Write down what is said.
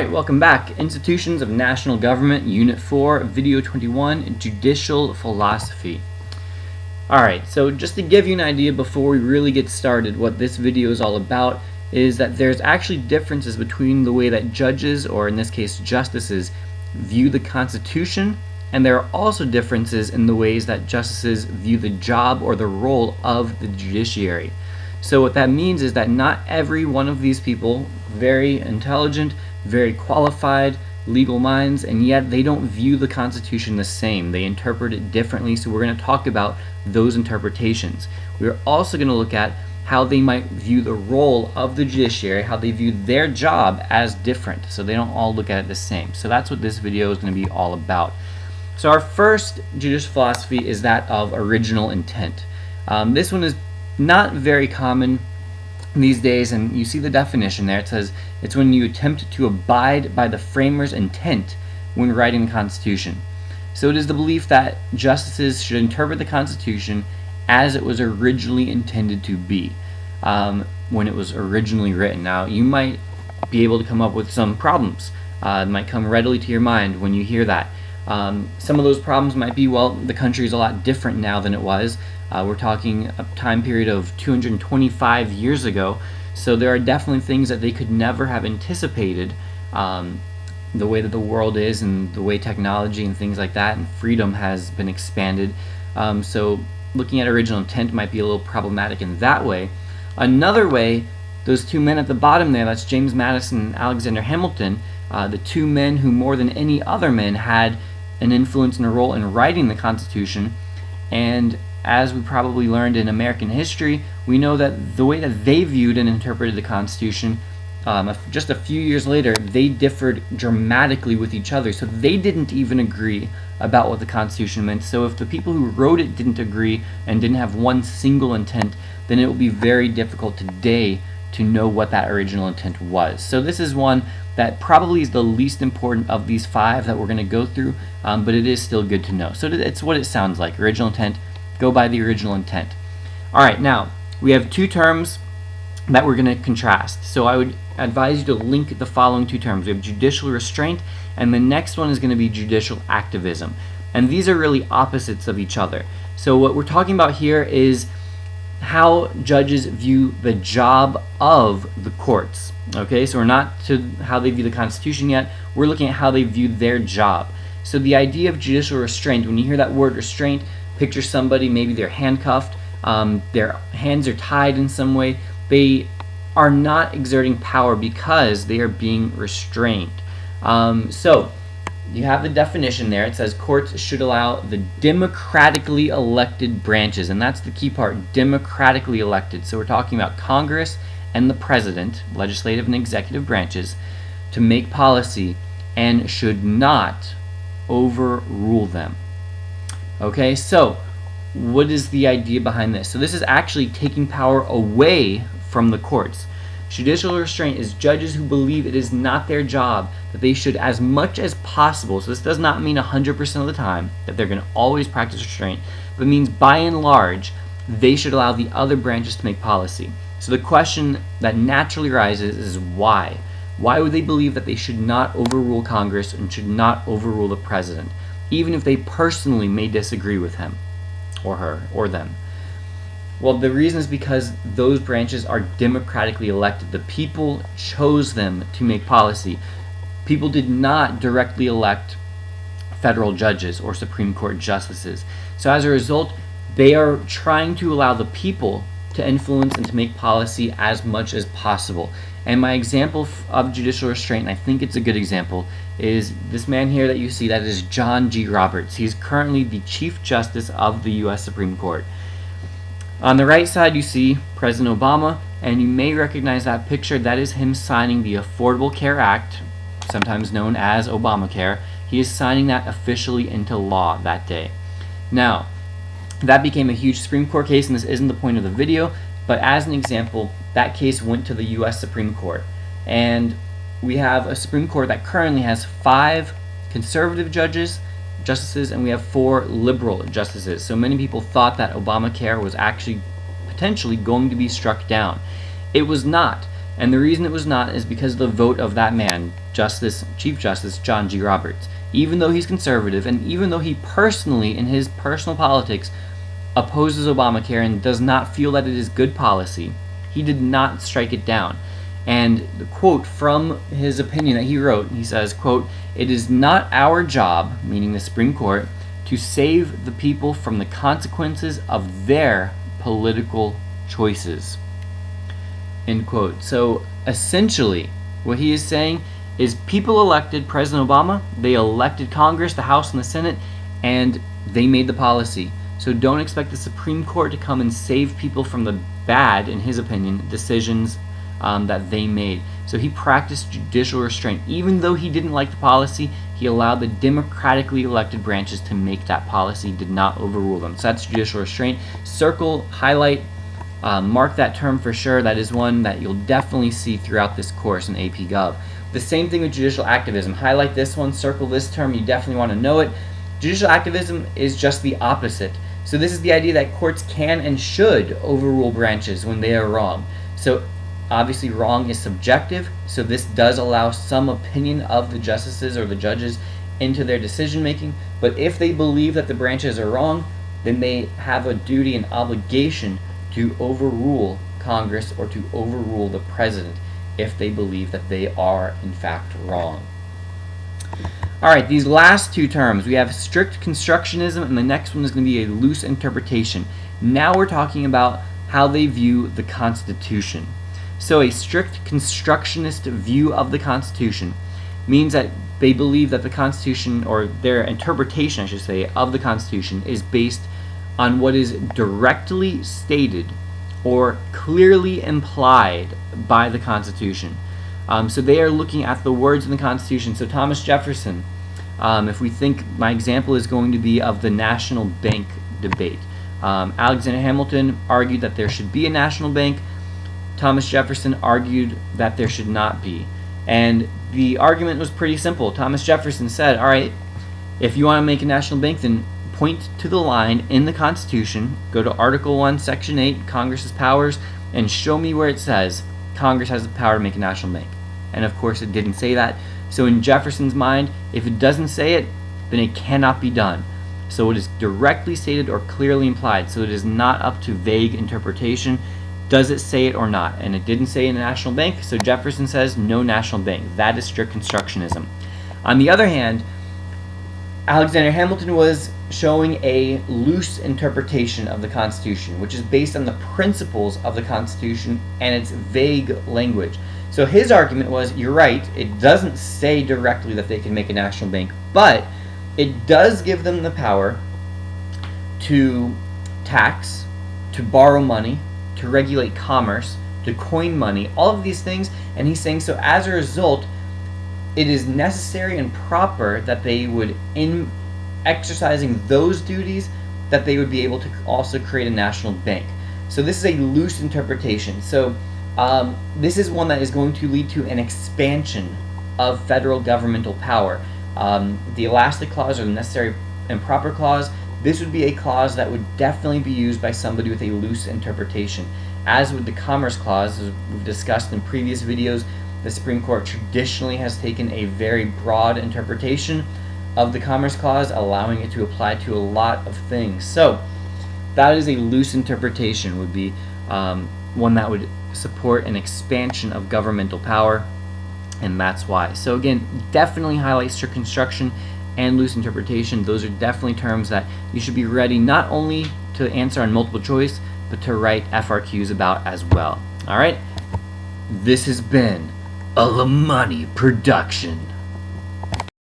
Alright, welcome back. Institutions of National Government, Unit 4, Video 21, Judicial Philosophy. Alright, so just to give you an idea before we really get started, what this video is all about is that there's actually differences between the way that judges, or in this case justices, view the Constitution, and there are also differences in the ways that justices view the job or the role of the judiciary. So what that means is that not every one of these people, very intelligent, very qualified, legal minds, and yet they don't view the Constitution the same. They interpret it differently, so we're going to talk about those interpretations. We're also going to look at how they might view the role of the judiciary, how they view their job as different, so they don't all look at it the same. So that's what this video is going to be all about. So our first judicial philosophy is that of original intent. This one is not very common these days, and you see the definition there. It says it's when you attempt to abide by the framer's intent when writing the Constitution. So it is the belief that justices should interpret the Constitution as it was originally intended to be when it was originally written. Now, you might be able to come up with some problems. It might come readily to your mind when you hear that. Some of those problems might be, well, the country is a lot different now than it was. We're talking a time period of 225 years ago, so there are definitely things that they could never have anticipated, the way that the world is and the way technology and things like that and freedom has been expanded. So looking at original intent might be a little problematic in that way. Another way, those two men at the bottom there, that's James Madison and Alexander Hamilton, the two men who more than any other men had an influence and a role in writing the Constitution. And as we probably learned in American history, we know that the way that they viewed and interpreted the Constitution, just a few years later, they differed dramatically with each other. So they didn't even agree about what the Constitution meant. So if the people who wrote it didn't agree and didn't have one single intent, then it will be very difficult today to know what that original intent was. So this is one that probably is the least important of these five that we're going to go through, but it is still good to know. So it's what it sounds like. Original intent, go by the original intent. Alright, now we have two terms that we're going to contrast. So I would advise you to link the following two terms. We have judicial restraint, and the next one is going to be judicial activism. And these are really opposites of each other. So what we're talking about here is how judges view the job of the courts. Okay, so we're not to how they view the Constitution yet. We're looking at how they view their job. So the idea of judicial restraint, when you hear that word restraint, picture somebody, maybe they're handcuffed, their hands are tied in some way. They are not exerting power because they are being restrained. So you have the definition there. It says courts should allow the democratically elected branches, and that's the key part, democratically elected. So we're talking about Congress and the President, legislative and executive branches, to make policy and should not overrule them. Okay, so what is the idea behind this? So this is actually taking power away from the courts. Judicial restraint is judges who believe it is not their job, that they should, as much as possible, so this does not mean 100% of the time that they're going to always practice restraint, but means by and large, they should allow the other branches to make policy. So the question that naturally arises is why? Why would they believe that they should not overrule Congress and should not overrule the President, even if they personally may disagree with him or her or them? Well, the reason is because those branches are democratically elected. The people chose them to make policy. People did not directly elect federal judges or Supreme Court justices. So as a result, they are trying to allow the people to influence and to make policy as much as possible. And my example of judicial restraint, and I think it's a good example, is this man here that you see. That is John G. Roberts. He's currently the Chief Justice of the U.S. Supreme Court. On the right side, you see President Obama, and you may recognize that picture. That is him signing the Affordable Care Act, sometimes known as Obamacare. He is signing that officially into law that day. Now, that became a huge Supreme Court case, and this isn't the point of the video, but as an example, that case went to the U.S. Supreme Court. And we have a Supreme Court that currently has 5 conservative justices, and we have 4 liberal justices. So many people thought that Obamacare was actually potentially going to be struck down. It was not. And the reason it was not is because of the vote of that man, Chief Justice John G. Roberts. Even though he's conservative, and even though he personally, in his personal politics, opposes Obamacare and does not feel that it is good policy, he did not strike it down. And the quote from his opinion that he wrote, he says, quote, "It is not our job," meaning the Supreme Court, "to save the people from the consequences of their political choices." End quote. So essentially, what he is saying is people elected President Obama, they elected Congress, the House and the Senate, and they made the policy. So don't expect the Supreme Court to come and save people from the bad, in his opinion, decisions that they made. So he practiced judicial restraint. Even though he didn't like the policy, he allowed the democratically elected branches to make that policy, did not overrule them. So that's judicial restraint. Circle, highlight, mark that term for sure. That is one that you'll definitely see throughout this course in AP Gov. The same thing with judicial activism. Highlight this one, circle this term, you definitely want to know it. Judicial activism is just the opposite. So this is the idea that courts can and should overrule branches when they are wrong. So obviously wrong is subjective, so this does allow some opinion of the justices or the judges into their decision making, but if they believe that the branches are wrong, then they have a duty and obligation to overrule Congress or to overrule the president if they believe that they are in fact wrong. Alright, these last two terms, we have strict constructionism, and the next one is going to be a loose interpretation. Now we're talking about how they view the Constitution. So a strict constructionist view of the Constitution means that they believe that the Constitution, or their interpretation, I should say, of the Constitution is based on what is directly stated or clearly implied by the Constitution. So they are looking at the words in the Constitution. So Thomas Jefferson, if we think, my example is going to be of the national bank debate. Alexander Hamilton argued that there should be a national bank. Thomas Jefferson argued that there should not be. And the argument was pretty simple. Thomas Jefferson said, all right, if you want to make a national bank, then point to the line in the Constitution, go to Article 1, Section 8, Congress's powers, and show me where it says Congress has the power to make a national bank. And of course it didn't say that. So in Jefferson's mind, if it doesn't say it, then it cannot be done. So it is directly stated or clearly implied. So it is not up to vague interpretation. Does it say it or not? And it didn't say in a national bank, so Jefferson says no national bank. That is strict constructionism. On the other hand, Alexander Hamilton was showing a loose interpretation of the Constitution, which is based on the principles of the Constitution and its vague language. So his argument was, you're right, it doesn't say directly that they can make a national bank, but it does give them the power to tax, to borrow money, to regulate commerce, to coin money, all of these things. And he's saying, so as a result, it is necessary and proper that they would, in exercising those duties, that they would be able to also create a national bank. So this is a loose interpretation. So this is one that is going to lead to an expansion of federal governmental power. The elastic clause, or the necessary and proper clause, this would be a clause that would definitely be used by somebody with a loose interpretation. As with the Commerce Clause, as we've discussed in previous videos, the Supreme Court traditionally has taken a very broad interpretation of the Commerce Clause, allowing it to apply to a lot of things. So that is a loose interpretation, would be one that would support an expansion of governmental power, and that's why. So again, definitely highlight strict construction and loose interpretation. Those are definitely terms that you should be ready not only to answer on multiple choice, but to write FRQs about as well. Alright, this has been a Lamani production.